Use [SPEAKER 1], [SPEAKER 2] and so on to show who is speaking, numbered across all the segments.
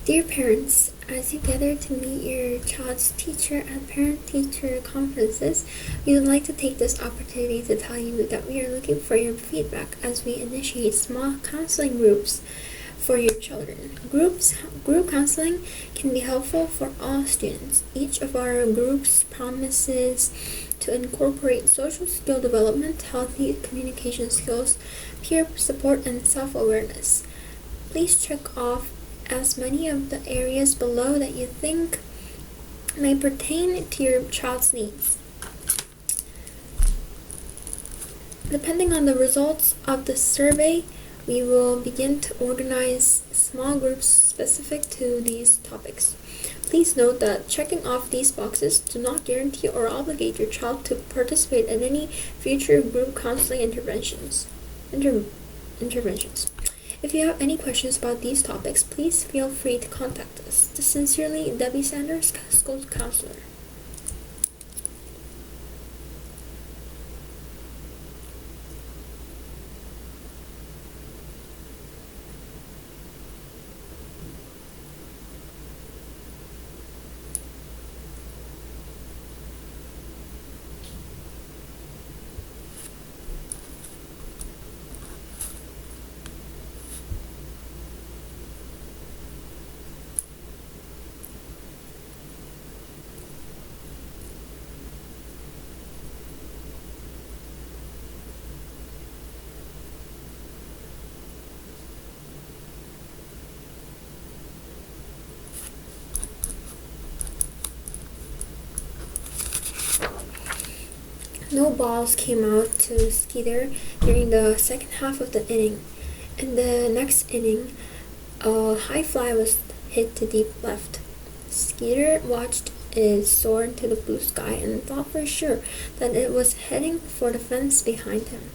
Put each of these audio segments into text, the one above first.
[SPEAKER 1] Dear parents, as you gather to meet your child's teacher at parent-teacher conferences, we would like to take this opportunity to tell you that we are looking for your feedback as we initiate small counseling groups for your children. Group counseling can be helpful for all students. Each of our groups promises to incorporate social skill development, healthy communication skills, peer support, and self-awareness. Please check off as many of the areas below that you think may pertain to your child's needs. Depending on the results of the survey, we will begin to organize small groups specific to these topics. Please note that checking off these boxes do not guarantee or obligate your child to participate in any future group counseling interventions. If you have any questions about these topics, please feel free to contact us. Sincerely, Debbie Sanders, School Counselor. No balls came out to Skeeter during the second half of the inning. In the next inning, a high fly was hit to deep left. Skeeter watched it soar into the blue sky and thought for sure that it was heading for the fence behind him.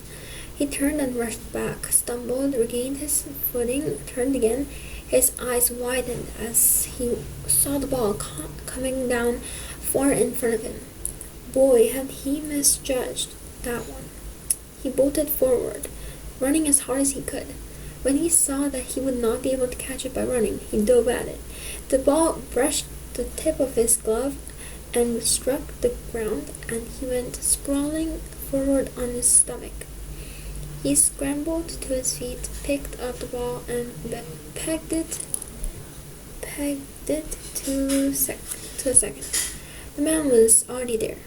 [SPEAKER 1] He turned and rushed back, stumbled, regained his footing, turned again. His eyes widened as he saw the ball coming down far in front of him. Boy, had he misjudged that one. He bolted forward, running as hard as he could. When he saw that he would not be able to catch it by running, he dove at it. The ball brushed the tip of his glove and struck the ground, and he went sprawling forward on his stomach. He scrambled to his feet, picked up the ball, and pegged it to a second. The man was already there.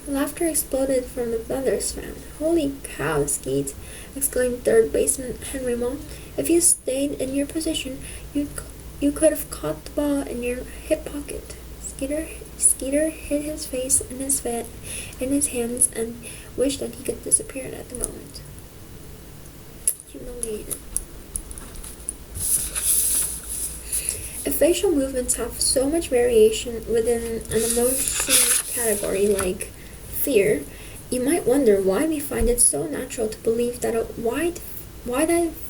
[SPEAKER 1] Laughter exploded from the Thunder fan. "Holy cow, Skeet!" exclaimed third baseman Henry Moe. "If you stayed in your position, you could have caught the ball in your hip pocket." Skeeter hid his face in his hands and wished that he could disappear at the moment. Humiliated. If facial movements have so much variation within an emotion category like fear, you might wonder why we find it so natural to believe that a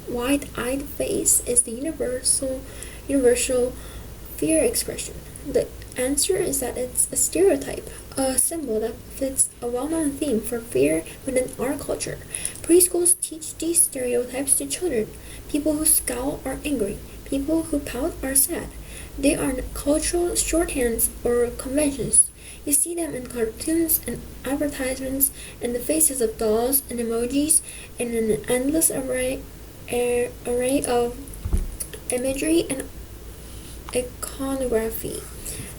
[SPEAKER 1] wide-eyed face is the universal fear expression. The answer is that it's a stereotype, a symbol that fits a well-known theme for fear within our culture. Preschools teach these stereotypes to children. People who scowl are angry. People who pout are sad. They are cultural shorthands or conventions. You see them in cartoons and advertisements, in the faces of dolls and emojis, in an endless array of imagery and iconography.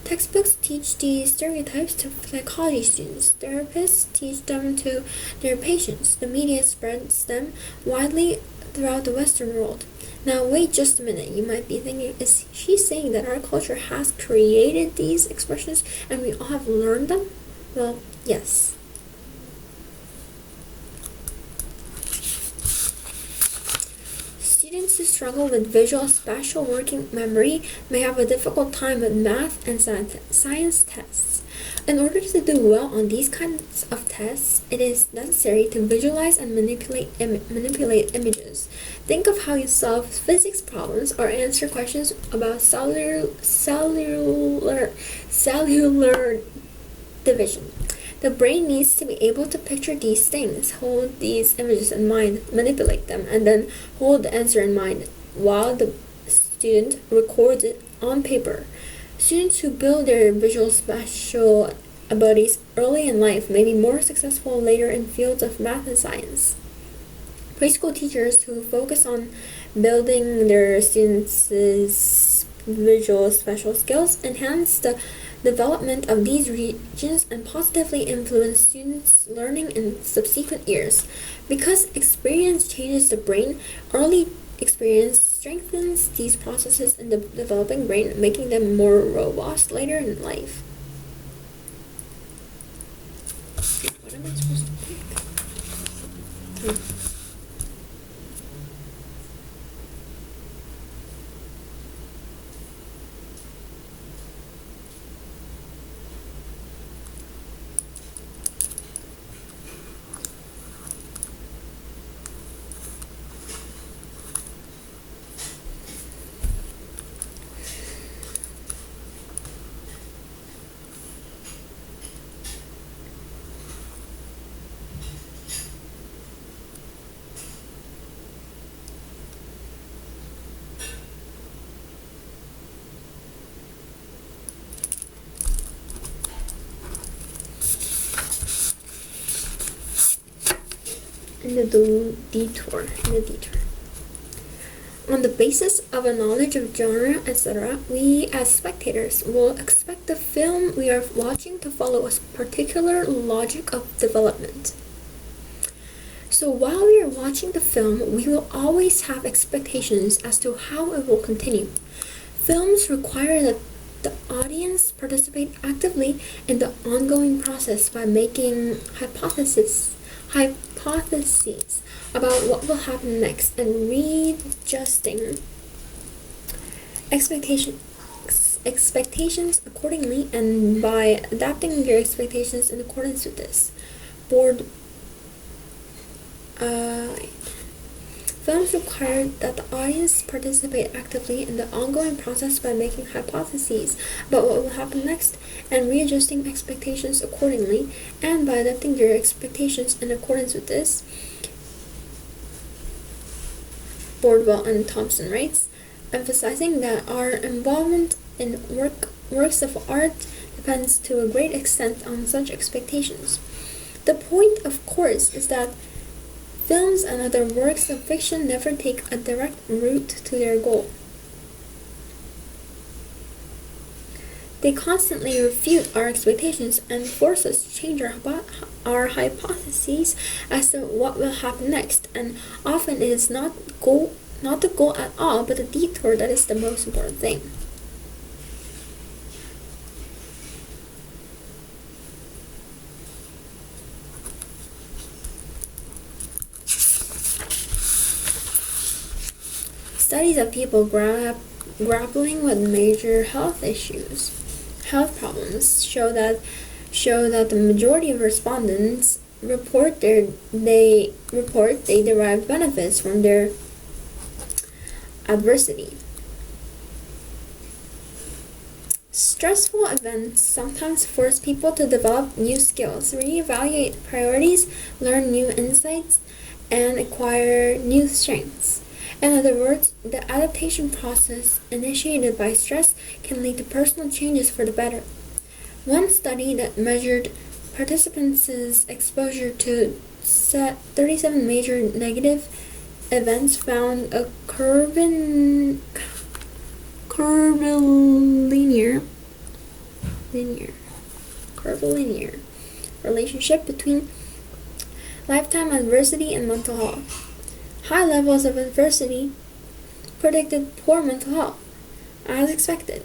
[SPEAKER 1] Textbooks teach these stereotypes to psychology students. Therapists teach them to their patients. The media spreads them widely throughout the Western world. Now wait just a minute, you might be thinking, is she saying that our culture has created these expressions and we all have learned them? Well, yes. Students who struggle with visual spatial working memory may have a difficult time with math and science tests. In order to do well on these kinds of tests, it is necessary to visualize and manipulate images. Think of how you solve physics problems or answer questions about cellular division. The brain needs to be able to picture these things, hold these images in mind, manipulate them, and then hold the answer in mind while the student records it on paper. Students who build their visual spatial abilities early in life may be more successful later in fields of math and science. Preschool teachers who focus on building their students' visual spatial skills enhance the development of these regions and positively influence students' learning in subsequent years. Because experience changes the brain, early experience strengthens these processes in the developing brain, making them more robust later in life. What am I supposed to pick? In the detour. On the basis of a knowledge of genre, etc., we as spectators will expect the film we are watching to follow a particular logic of development. So while we are watching the film, we will always have expectations as to how it will continue. Films require that the audience participate actively in the ongoing process by making hypotheses about what will happen next and readjusting expectations accordingly, and by adapting their expectations in accordance with this. Films require that the audience participate actively in the ongoing process by making hypotheses about what will happen next and readjusting expectations accordingly, and by adapting their expectations in accordance with this. Bordwell and Thompson writes, emphasizing that our involvement in works of art depends to a great extent on such expectations. The point, of course, is that films and other works of fiction never take a direct route to their goal. They constantly refute our expectations and force us to change our hypotheses as to what will happen next, and often it is not the goal at all, but the detour that is the most important thing. Studies of people grappling with major health problems show that the majority of respondents report they derive benefits from their adversity. Stressful events sometimes force people to develop new skills, reevaluate priorities, learn new insights, and acquire new strengths. In other words, the adaptation process initiated by stress can lead to personal changes for the better. One study that measured participants' exposure to 37 major negative events found a curvilinear relationship between lifetime adversity and mental health. High levels of adversity predicted poor mental health, as expected.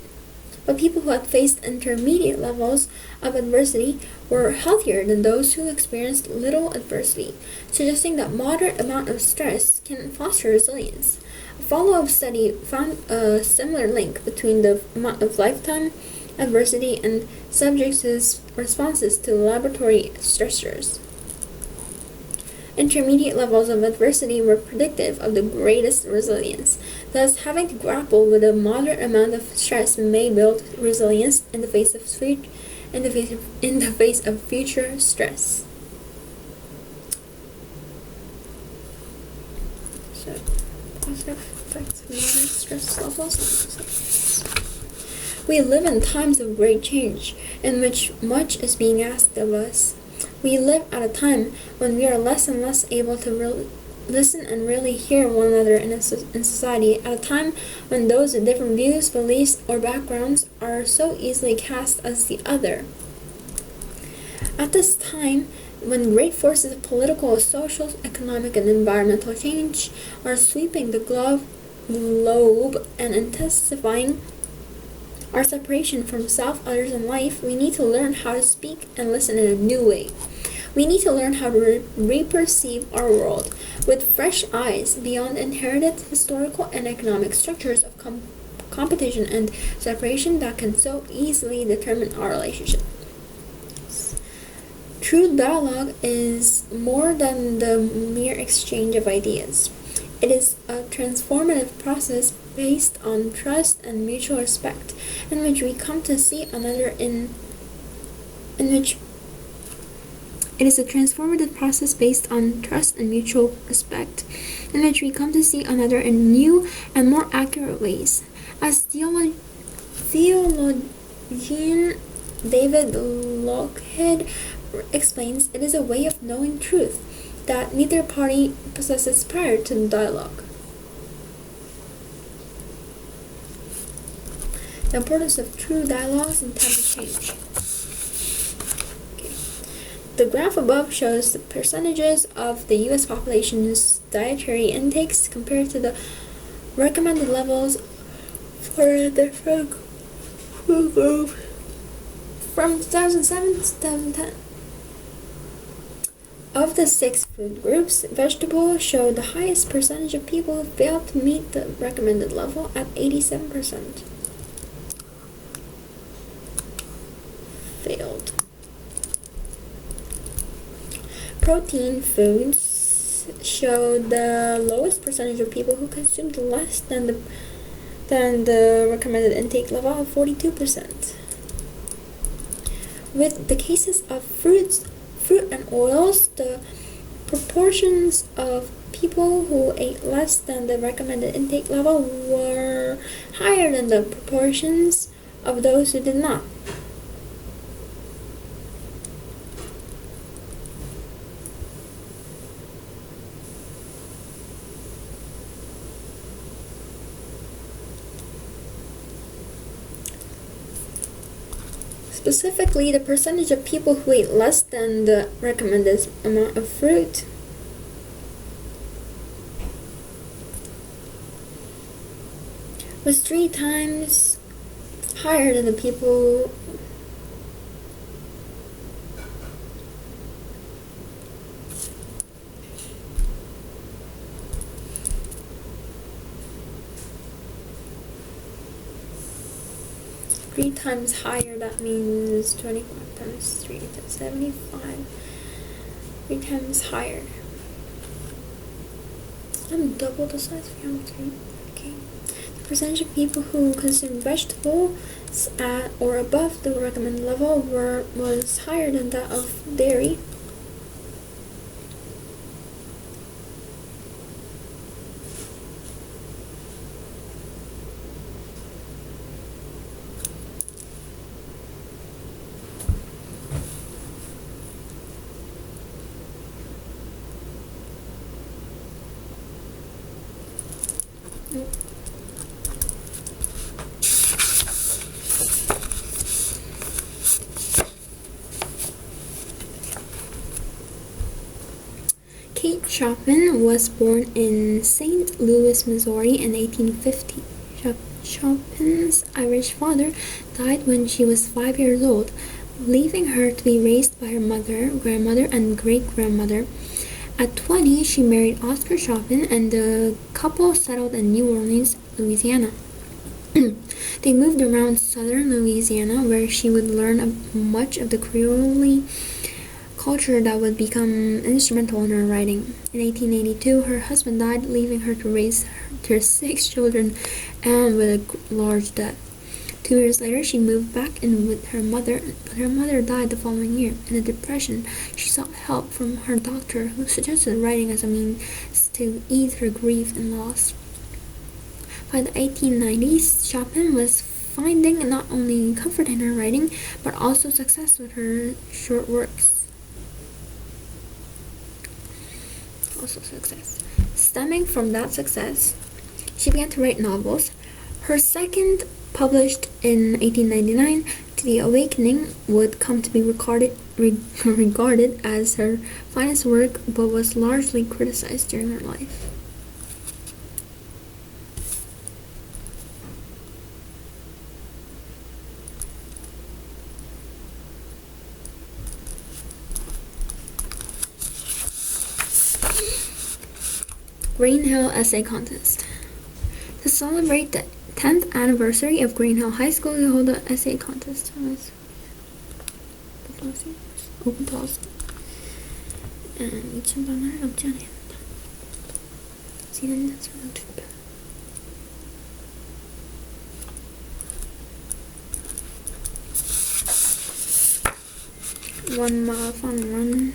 [SPEAKER 1] But people who had faced intermediate levels of adversity were healthier than those who experienced little adversity, suggesting that moderate amount of stress can foster resilience. A follow-up study found a similar link between the amount of lifetime adversity and subjects' responses to laboratory stressors. Intermediate levels of adversity were predictive of the greatest resilience. Thus, having to grapple with a moderate amount of stress may build resilience in the face of future stress. So, positive. affects modern stress levels. We live in times of great change, in which much is being asked of us. We live at a time when we are less and less able to listen and really hear one another in society, at a time when those with different views, beliefs, or backgrounds are so easily cast as the other. At this time, when great forces of political, social, economic, and environmental change are sweeping the globe and intensifying our separation from self, others, and life, we need to learn how to speak and listen in a new way. We need to learn how to re-perceive our world with fresh eyes beyond inherited historical and economic structures of competition and separation that can so easily determine our relationship. True dialogue is more than the mere exchange of ideas. It is a transformative process based on trust and mutual respect, in which we come to see another in which it is a transformative process based on trust and mutual respect, in which we come to see another in new and more accurate ways. As theologian David Lockheed explains, it is a way of knowing truth that neither party possesses prior to the dialogue. The importance of true dialogues in times of change. The graph above shows the percentages of the U.S. population's dietary intakes compared to the recommended levels for different food groups from 2007 to 2010. Of the 6 food groups, vegetables show the highest percentage of people who failed to meet the recommended level at 87%. Failed. Protein foods show the lowest percentage of people who consumed less than the recommended intake level of 42%. With the cases of fruit and oils, the proportions of people who ate less than the recommended intake level were higher than the proportions of those who did not. Specifically, the percentage of people who ate less than the recommended amount of fruit was 3 times higher than the people three times higher. That means 25 times 3 to 75. 3 times higher. I'm double the size of geometry. Okay. The percentage of people who consume vegetables at or above the recommended level was higher than that of dairy. Kate Chopin was born in St. Louis, Missouri in 1850. Chopin's Irish father died when she was 5 years old, leaving her to be raised by her mother, grandmother, and great-grandmother. At 20, she married Oscar Chopin, and the couple settled in New Orleans, Louisiana. They moved around southern Louisiana, where she would learn much of the Creole culture that would become instrumental in her writing. In 1882, her husband died, leaving her to raise her 6 children and with a large debt. 2 years later, she moved back in with her mother, but her mother died the following year. In a depression, she sought help from her doctor, who suggested writing as a means to ease her grief and loss. By the 1890s, Chopin was finding not only comfort in her writing, but also success with her short works. Stemming from that success, she began to write novels. Her second, published in 1899, To the Awakening, would come to be regarded as her finest work, but was largely criticized during her life. Green Hill Essay Contest. To celebrate the 10th anniversary of Green Hill High School, we hold an essay contest. Open to all. 2,000단어를 넘지 않아야 한다. 지난 자체는 투표. One mile fun run.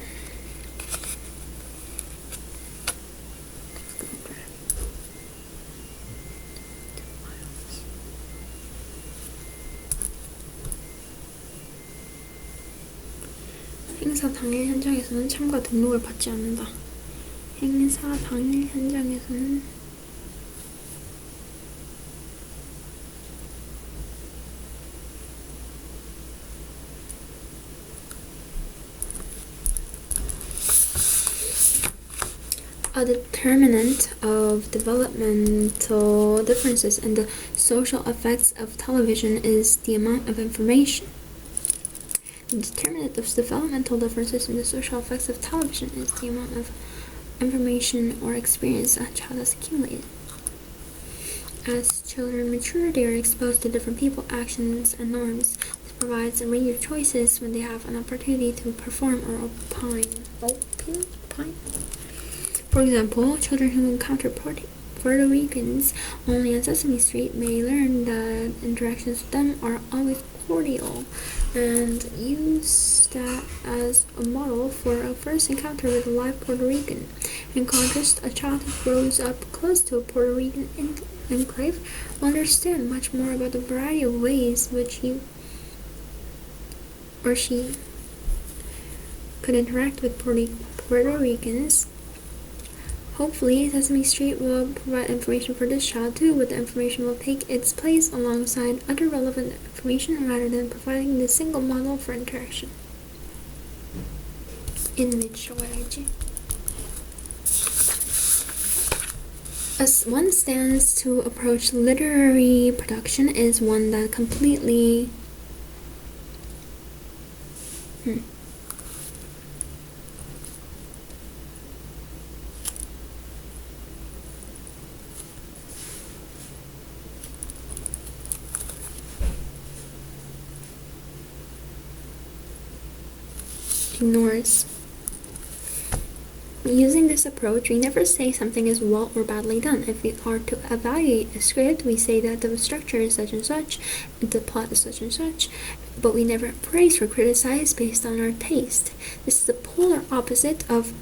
[SPEAKER 1] 행사 당일 현장에서는 참가 등록을 받지 않는다. 행사 당일 현장에서는 A determinant of developmental differences and the social effects of television is the amount of information. The determinant of developmental differences in the social effects of television is the amount of information or experience a child has accumulated. As children mature, they are exposed to different people, actions, and norms. This provides a range of choices when they have an opportunity to perform or opine. For example, children who encounter Puerto Ricans only on Sesame Street may learn that interactions with them are always cordial and use that as a model for a first encounter with a live Puerto Rican. In contrast, a child who grows up close to a Puerto Rican enclave will understand much more about the variety of ways which he or she could interact with Puerto Ricans. Hopefully, Sesame Street will provide information for this child too, but the information will take its place alongside other relevant information rather than providing the single model for interaction. Image 줘야지. As one stands to approach literary production is one that completely ignores. Using this approach, we never say something is well or badly done. If we are to evaluate a script, we say that the structure is such and such, the plot is such and such, but we never praise or criticize based on our taste. This is the polar opposite of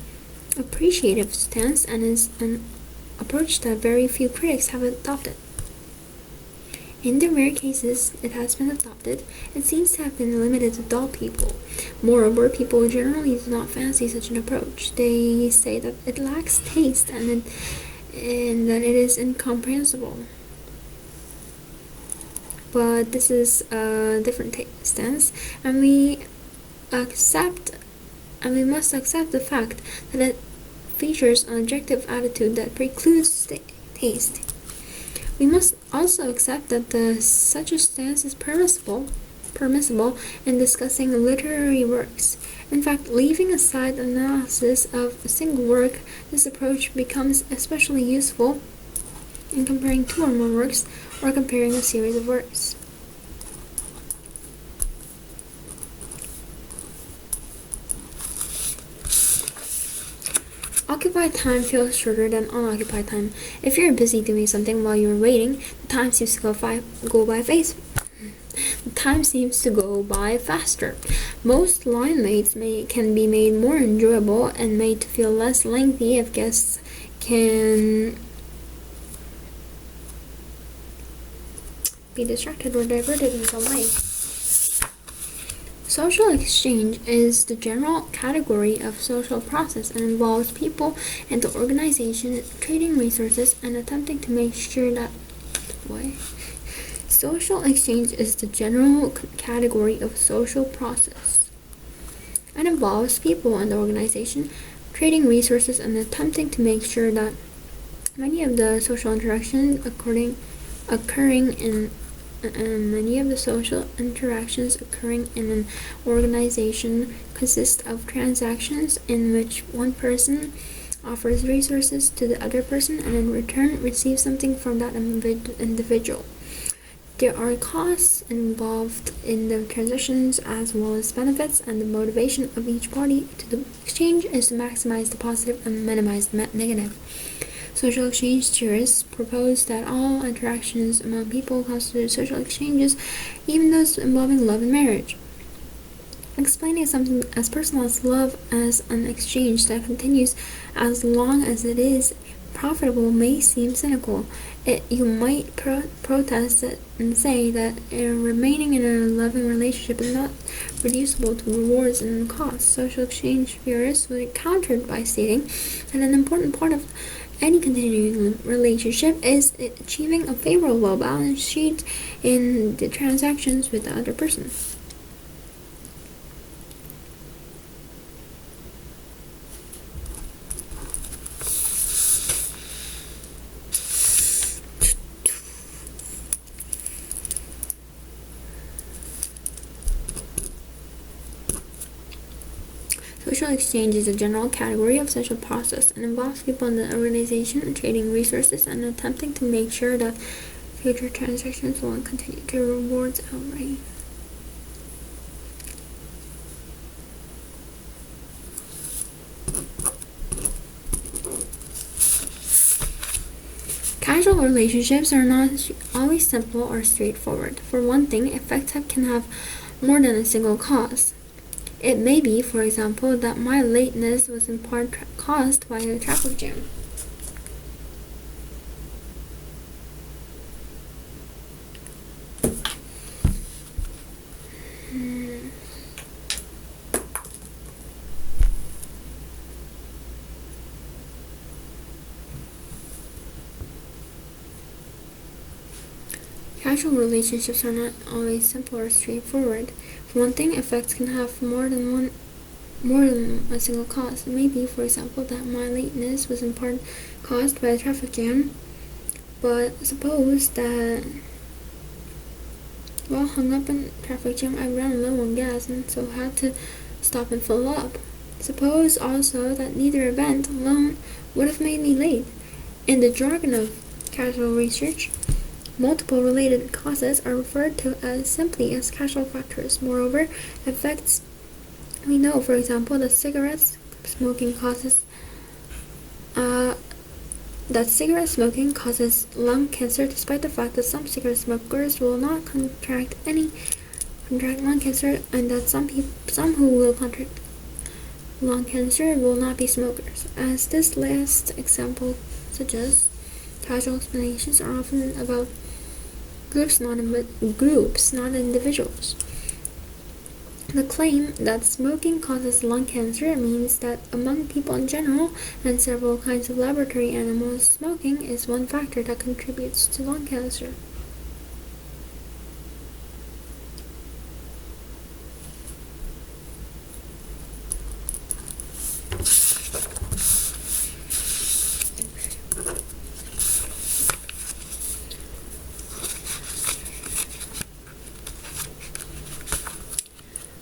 [SPEAKER 1] appreciative stance and is an approach that very few critics have adopted. In the rare cases it has been adopted, it seems to have been limited to dull people. Moreover, people generally do not fancy such an approach. They say that it lacks taste and that it is incomprehensible. But this is a different stance, and we must accept the fact that it features an objective attitude that precludes taste. We must also accept that such a stance is permissible in discussing literary works. In fact, leaving aside analysis of a single work, this approach becomes especially useful in comparing two or more works or comparing a series of works. Occupied time feels shorter than unoccupied time. If you're busy doing something while you're waiting, the time seems to go by faster. Most line mates can be made more enjoyable and made to feel less lengthy if guests can be distracted or diverted in some way. Social exchange is the general category of social process and involves people and the organization trading resources and attempting to make sure that Social exchange is the general category of social process and involves people and the organization trading resources and attempting to make sure that many of the social interactions occurring in an organization consist of transactions in which one person offers resources to the other person and in return receives something from that individual. There are costs involved in the transactions as well as benefits, and the motivation of each party to the exchange is to maximize the positive and minimize the negative. Social exchange theorists propose that all interactions among people constitute social exchanges, even those involving love and marriage. Explaining something as personal as love as an exchange that continues as long as it is profitable may seem cynical. You might protest it and say that remaining in a loving relationship is not reducible to rewards and costs. Social exchange theorists would counter by stating that an important part of any continuing relationship is achieving a favorable balance sheet in the transactions with the other person. Social exchange is a general category of social process and involves people in the organization trading resources and attempting to make sure that future transactions will continue to rewards outright. Casual relationships are not always simple or straightforward. For one thing, effects can have more than a single cause. It may be, for example, that my lateness was in part caused by a traffic jam. Casual relationships are not always simple or straightforward. For one thing, effects can have more than a single cause. It may be, for example, that my lateness was in part caused by a traffic jam, but suppose that while hung up in traffic jam, I ran low on gas and so had to stop and fill up. Suppose also that neither event alone would have made me late. In the jargon of casual research, multiple related causes are referred to as simply as casual factors. Moreover, effects we know, for example, that cigarette smoking causes lung cancer, despite the fact that some cigarette smokers will not contract lung cancer, and that some who will contract lung cancer will not be smokers. As this last example suggests, casual explanations are often about groups, not individuals. The claim that smoking causes lung cancer means that among people in general and several kinds of laboratory animals, smoking is one factor that contributes to lung cancer.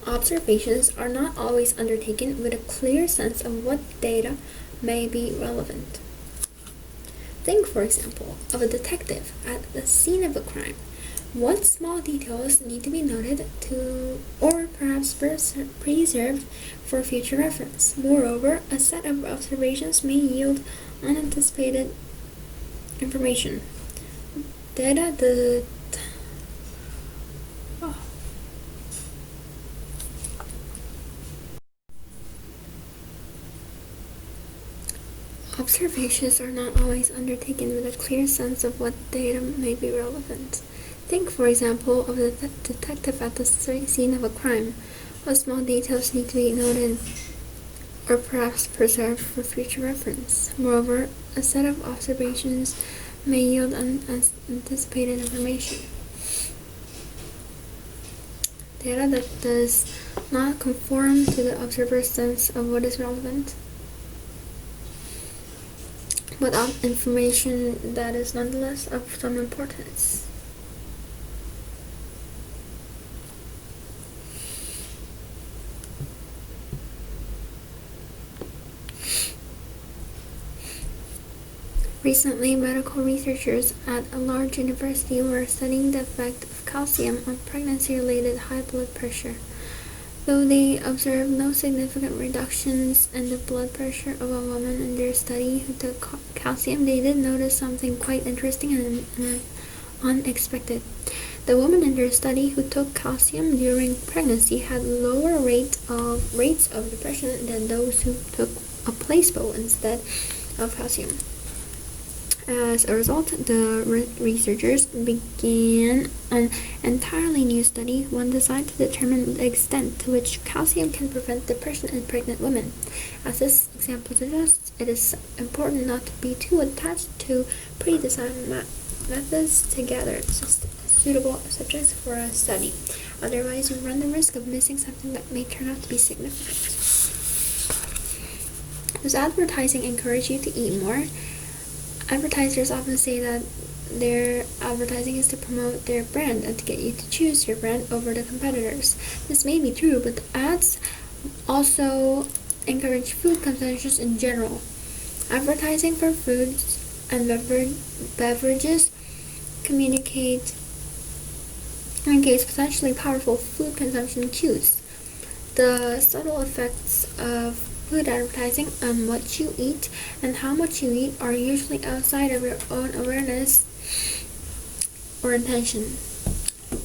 [SPEAKER 1] Observations are not always undertaken with a clear sense of what data may be relevant. Think, for example, of a detective at the scene of a crime. What small details need to be noted or perhaps preserved for future reference? Moreover, a set of observations may yield unanticipated information. Observations are not always undertaken with a clear sense of what data may be relevant. Think, for example, of the detective at the scene of a crime. What small details need to be noted or perhaps preserved for future reference. Moreover, a set of observations may yield unanticipated information. Data that does not conform to the observer's sense of what is relevant, but information that is nonetheless of some importance. Recently, medical researchers at a large university were studying the effect of calcium on pregnancy-related high blood pressure. Though they observed no significant reductions in the blood pressure of a woman in their study who took calcium, they did notice something quite interesting and unexpected. The woman in their study who took calcium during pregnancy had lower rates of depression than those who took a placebo instead of calcium. As a result, the researchers began an entirely new study, one designed to determine the extent to which calcium can prevent depression in pregnant women. As this example suggests, it is important not to be too attached to pre-designed methods to gather suitable subjects for a study. Otherwise, you run the risk of missing something that may turn out to be significant. Does advertising encourage you to eat more? Advertisers often say that their advertising is to promote their brand and to get you to choose your brand over the competitors. This may be true, but the ads also encourage food consumption in general. Advertising for foods and beverages communicates potentially powerful food consumption cues. The subtle effects of food advertising on what you eat and how much you eat are usually outside of your own awareness or intention.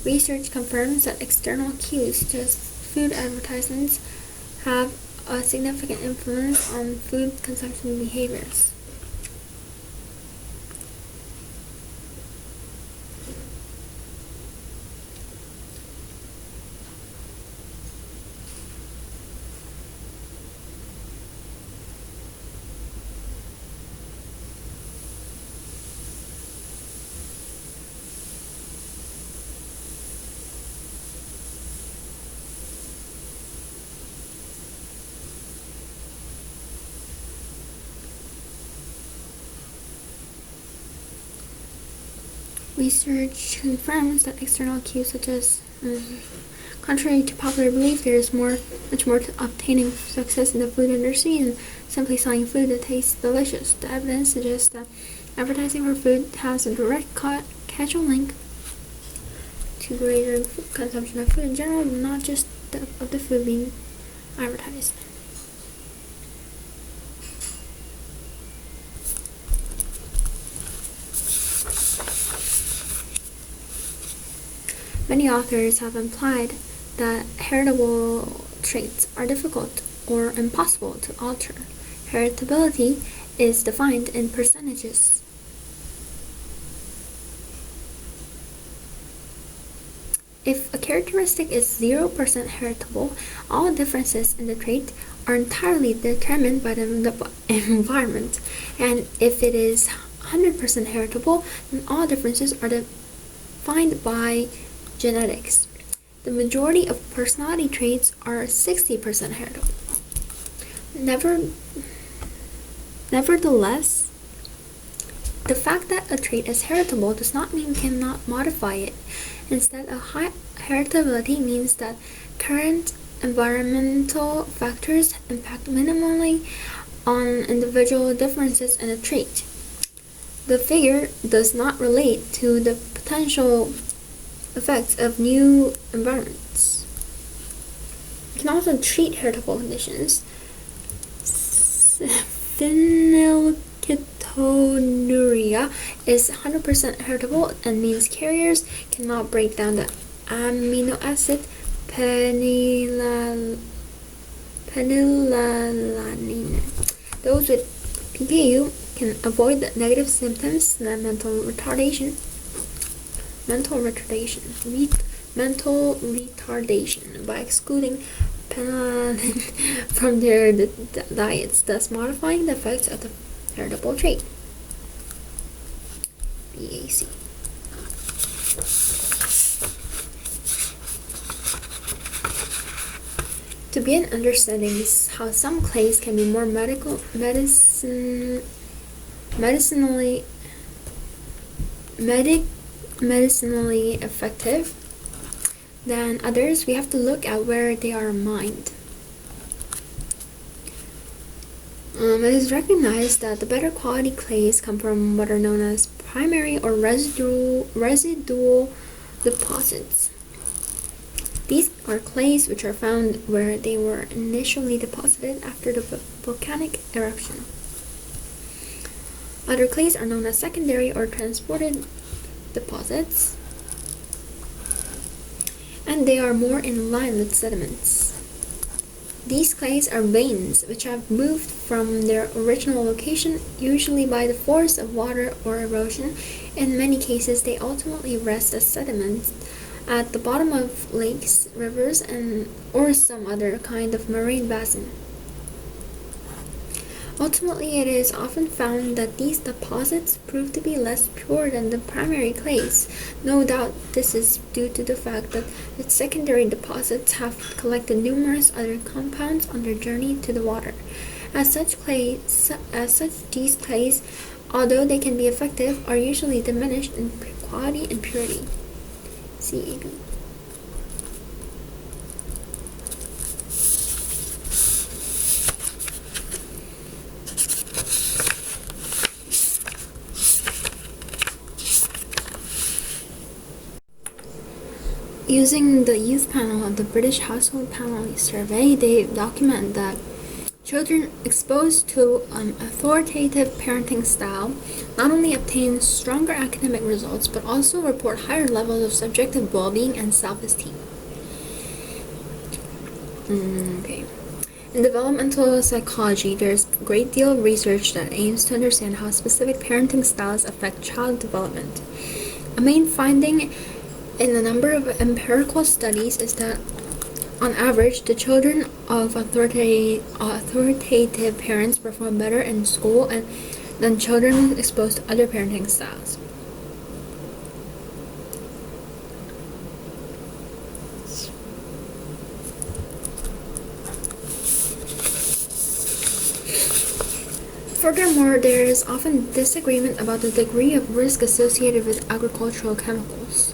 [SPEAKER 1] Research confirms that external cues, such as food advertisements, have a significant influence on food consumption behaviors. Research confirms that external cues such as contrary to popular belief, there is much more to obtaining success in the food industry than simply selling food that tastes delicious. The evidence suggests that advertising for food has a direct causal link to greater consumption of food in general, not just of the food being advertised. Many authors have implied that heritable traits are difficult or impossible to alter. Heritability is defined in percentages. If a characteristic is 0% heritable, all differences in the trait are entirely determined by the environment. And if it is 100% heritable, then all differences are defined by genetics. The majority of personality traits are 60% heritable. Nevertheless, the fact that a trait is heritable does not mean we cannot modify it. Instead, a high heritability means that current environmental factors impact minimally on individual differences in a trait. The figure does not relate to the potential effects of new environments. You can also treat heritable conditions. Phenylketonuria is 100% heritable and means carriers cannot break down the amino acid phenylalanine. Those with PKU can avoid the negative symptoms, mental retardation, mental retardation by excluding penicillin from their diets, thus modifying the effects of the heritable trait. BAC. To begin understanding how some clays can be more medicinally effective than others, we have to look at where they are mined. It is recognized that the better quality clays come from what are known as primary or residual deposits. These are clays which are found where they were initially deposited after the volcanic eruption. Other clays are known as secondary or transported deposits, and they are more in line with sediments. These clays are veins which have moved from their original location, usually by the force of water or erosion. In many cases, they ultimately rest as sediments at the bottom of lakes, rivers, or some other kind of marine basin. Ultimately, it is often found that these deposits prove to be less pure than the primary clays. No doubt this is due to the fact that the secondary deposits have collected numerous other compounds on their journey to the water. As such, these clays, although they can be effective, are usually diminished in quality and purity. CAB. Using the youth panel of the British Household Panel Survey, they document that children exposed to an authoritative parenting style not only obtain stronger academic results, but also report higher levels of subjective well-being and self-esteem. Okay. In developmental psychology, there's a great deal of research that aims to understand how specific parenting styles affect child development. A main finding in a number of empirical studies is that, on average, the children of authoritative parents perform better in school than children exposed to other parenting styles. Furthermore, there is often disagreement about the degree of risk associated with agricultural chemicals.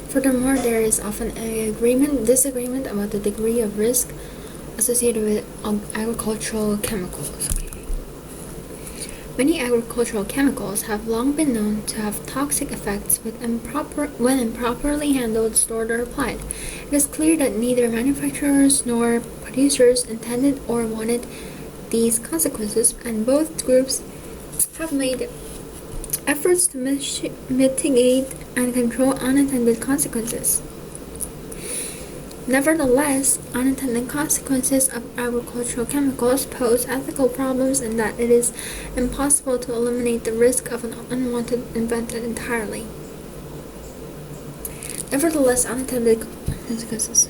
[SPEAKER 1] Furthermore, there is often disagreement about the degree of risk associated with agricultural chemicals. Many agricultural chemicals have long been known to have toxic effects when improperly handled, stored, or applied. It is clear that neither manufacturers nor producers intended or wanted these consequences, and both groups have made efforts to mitigate and control unintended consequences. Nevertheless, unintended consequences of agricultural chemicals pose ethical problems in that it is impossible to eliminate the risk of an unwanted event entirely. Nevertheless, unintended consequences.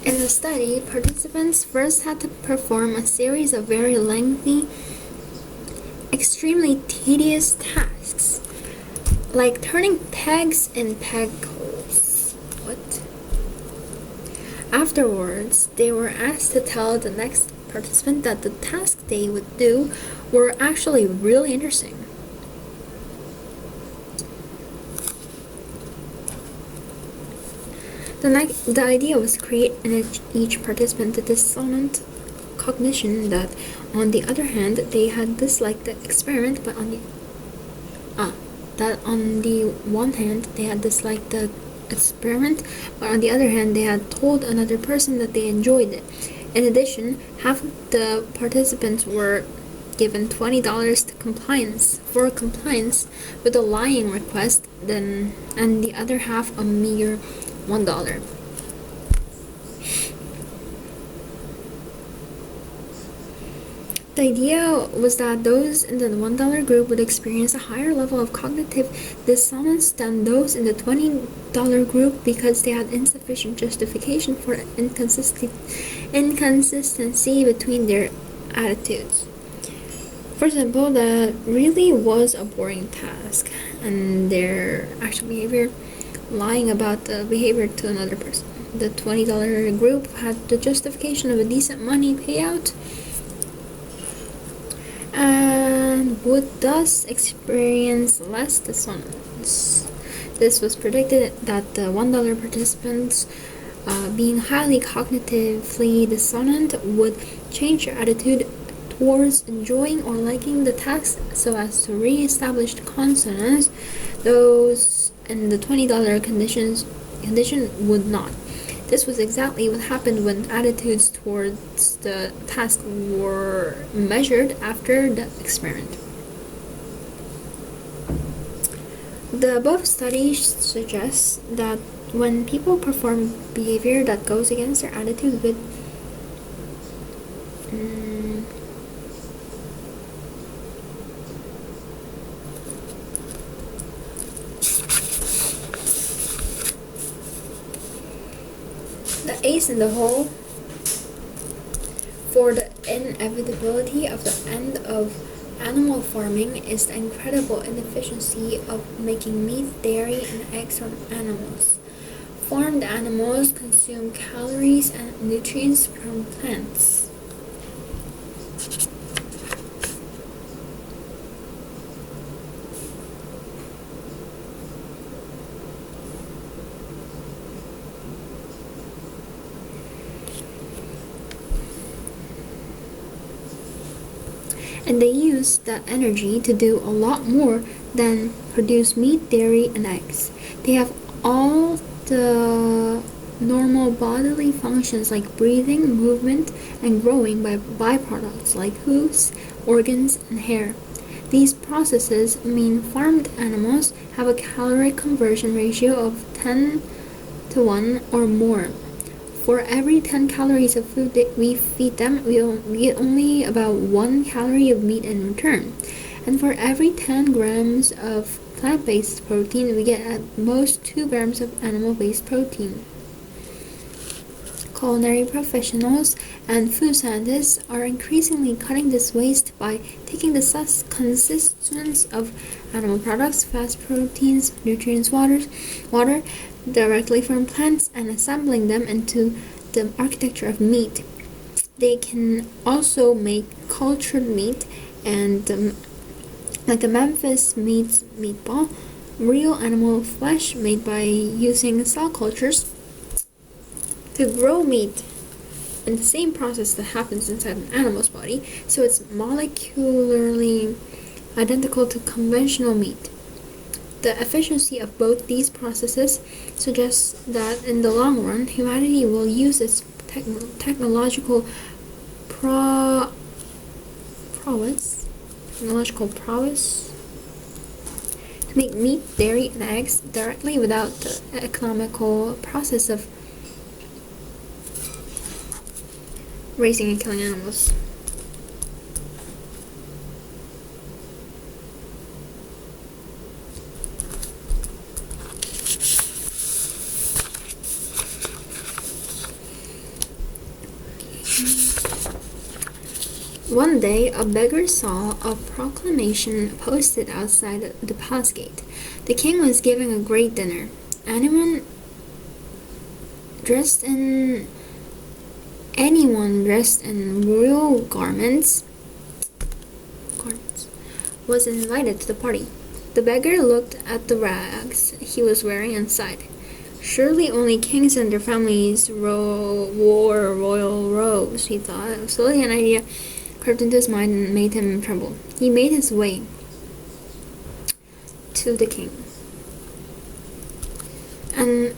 [SPEAKER 1] In the study, participants first had to perform a series of very lengthy, extremely tedious tasks, like turning pegs in peg holes. What? Afterwards, they were asked to tell the next participant that the task they would do were actually really interesting. The idea was to create in each participant the dissonant cognition that, on the other hand, they had disliked the experiment, but on the one hand they had disliked the experiment, but on the other hand they had told another person that they enjoyed it. In addition, half of the participants were given $20 for compliance with a lying request, and the other half a mere $1. The idea was that those in the $1 group would experience a higher level of cognitive dissonance than those in the $20 group because they had insufficient justification for inconsistency between their attitudes. For example, that really was a boring task, and their actual behavior lying about the behavior to another person. The $20 group had the justification of a decent money payout and would thus experience less dissonance. This was predicted that the $1 participants, being highly cognitively dissonant, would change their attitude towards enjoying or liking the task so as to re-establish consonance. Those in the $20 condition would not. This was exactly what happened when attitudes towards the task were measured after the experiment. The above study suggests that when people perform behavior that goes against their attitude with the ace in the hole for the inevitability of the end of animal farming is the incredible inefficiency of making meat, dairy, and eggs from animals. Farmed animals consume calories and nutrients from plants. And they use that energy to do a lot more than produce meat, dairy, and eggs. They have all the normal bodily functions like breathing, movement, and growing by byproducts like hooves, organs, and hair. These processes mean farmed animals have a calorie conversion ratio of 10:1 or more. For every 10 calories of food that we feed them, we get only about 1 calorie of meat in return. And for every 10 grams of plant-based protein, we get at most 2 grams of animal-based protein. Culinary professionals and food scientists are increasingly cutting this waste by taking the consistence of animal products, fast proteins, nutrients, water directly from plants and assembling them into the architecture of meat. They can also make cultured meat and like the Memphis meatball, real animal flesh made by using cell cultures to grow meat in the same process that happens inside an animal's body, so it's molecularly identical to conventional meat. The efficiency of both these processes suggests that in the long run, humanity will use its technological prowess to make meat, dairy, and eggs directly without the economical process of raising and killing animals. One day, a beggar saw a proclamation posted outside the palace gate. The king was giving a great dinner. Anyone dressed in anyone dressed in royal garments was invited to the party. The beggar looked at the rags he was wearing and sighed. Surely only kings and their families wore royal robes, he thought. Slowly an idea crept into his mind and made him tremble. He made his way to the king and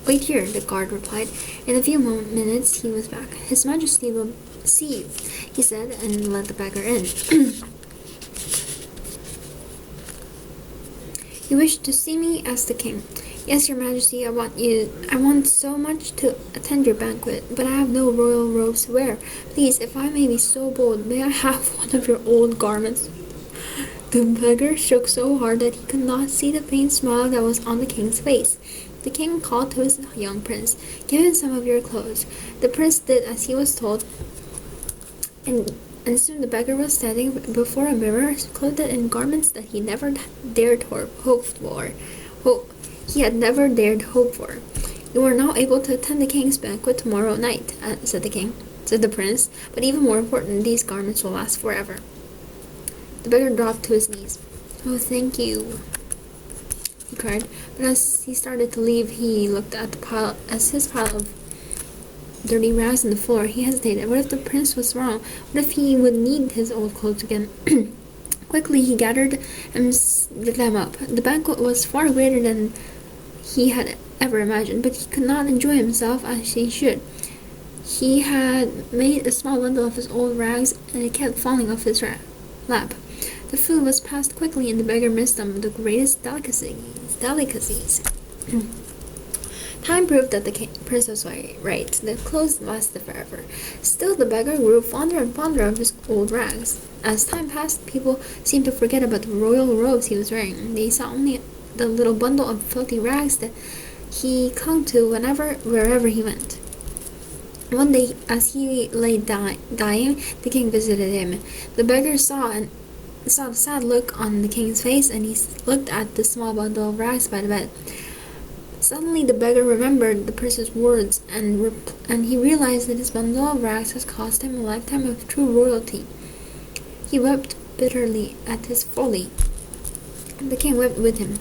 [SPEAKER 1] wait here, the guard replied. In a few minutes he was back. His Majesty will see you, he said, and let the beggar in. You wish to see me? Asked the king. Yes, your Majesty, I want so much to attend your banquet, but I have no royal robes to wear. Please, if I may be so bold, may I have one of your old garments? The beggar shook so hard that he could not see the faint smile that was on the king's face. The king called to his young prince. Give him some of your clothes. The prince did as he was told, and soon the beggar was standing before a mirror, clothed in garments that he never dared hope for. He had never dared hope for. You are now able to attend the king's banquet tomorrow night, said the prince. But even more important, these garments will last forever. The beggar dropped to his knees. Oh, thank you, he cried. But as he started to leave, he looked at his pile of dirty rags on the floor. He hesitated. What if the prince was wrong? What if he would need his old clothes again? Quickly he gathered them up. The banquet was far greater than he had ever imagined, but he could not enjoy himself as he should. He had made a small bundle of his old rags, and it kept falling off his lap. The food was passed quickly, and the beggar missed them, the greatest delicacies. Time proved that the prince was right. The clothes lasted forever. Still, the beggar grew fonder and fonder of his old rags. As time passed, people seemed to forget about the royal robes he was wearing. They saw only the little bundle of filthy rags that he clung to wherever he went. One day, as he lay dying, the king visited him. The beggar saw the sad look on the king's face, and he looked at the small bundle of rags by the bed. Suddenly the beggar remembered the prince's words, and he realized that his bundle of rags had cost him a lifetime of true royalty. He wept bitterly at his folly, and the king wept with him.